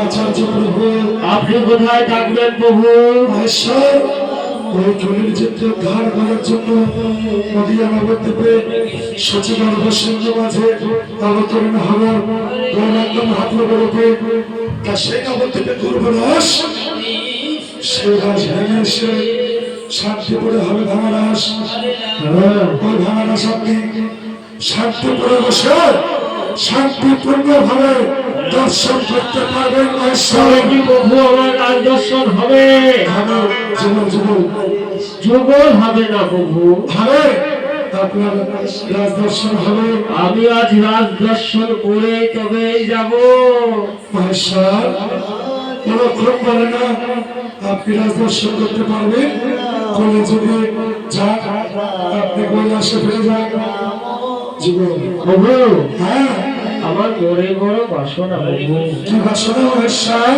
আচার্য প্রভু, আপনি কোথায় থাকবেন প্রভু? মহেশ্বর ওই কলির যুদ্ধ ধার করার জন্য নদিয়া নবদ্বীপে সচিবার্ভ সিংহ মাঝে অবতরণ হল গৌরাঙ্গ মহাপ্রভুরূপে। তা সেই নবদ্বীপে দুর্বরাস সেই রাস ভেঙে এসে শান্তিপুরে হবে ভাঙারাস। ওই ভাঙারাস আপনি শান্তিপুরে বসে শান্তিপূর্ণ ভাবে দর্শন করতে পারবেন। প্রভু আমার রাজ দর্শন হবে? যুগল হবে না প্রভু, হবে আপনার রাজ দর্শন হবে। আমি আজ রাজ দর্শন করে তবে যাব। মহেশ্বর কোনক্ষণ বলে না আপনি রাজ দর্শন করতে পারবেন। কলে যদি যাক আপনি কৈলাসে ফিরে যান। প্রভু হ্যাঁ, আমার মনে বড় বাসনা প্রভু। কি বাসনা মহেশ্বর?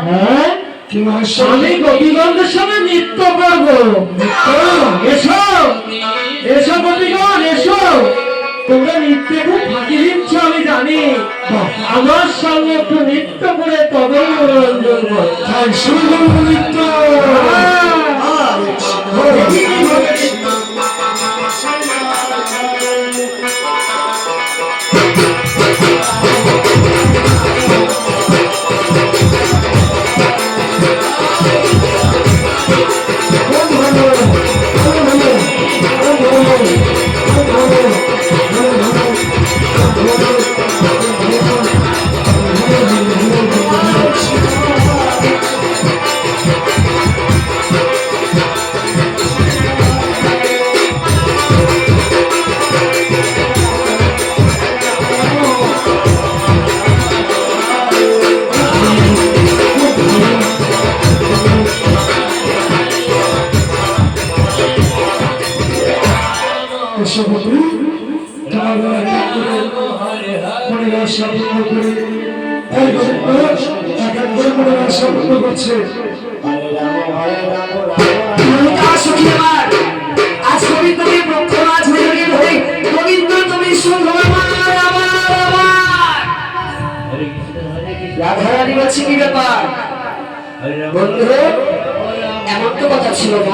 হ্যাঁ, কি মহেশ্বর? আমি গোপীগণের সঙ্গে নৃত্য করবো। এসো এসো গোপীগণ এসো, তোমরা নৃত্যে খুব ফাঁকি দিচ্ছ আমি জানি। আমার সঙ্গে একটু নৃত্য করে তবেই মনোরঞ্জন কর। তাই সুন্দর নৃত্য। রাধারানী বলছি কি ব্যাপার বন্ধু? এমন তো কথা ছিল না।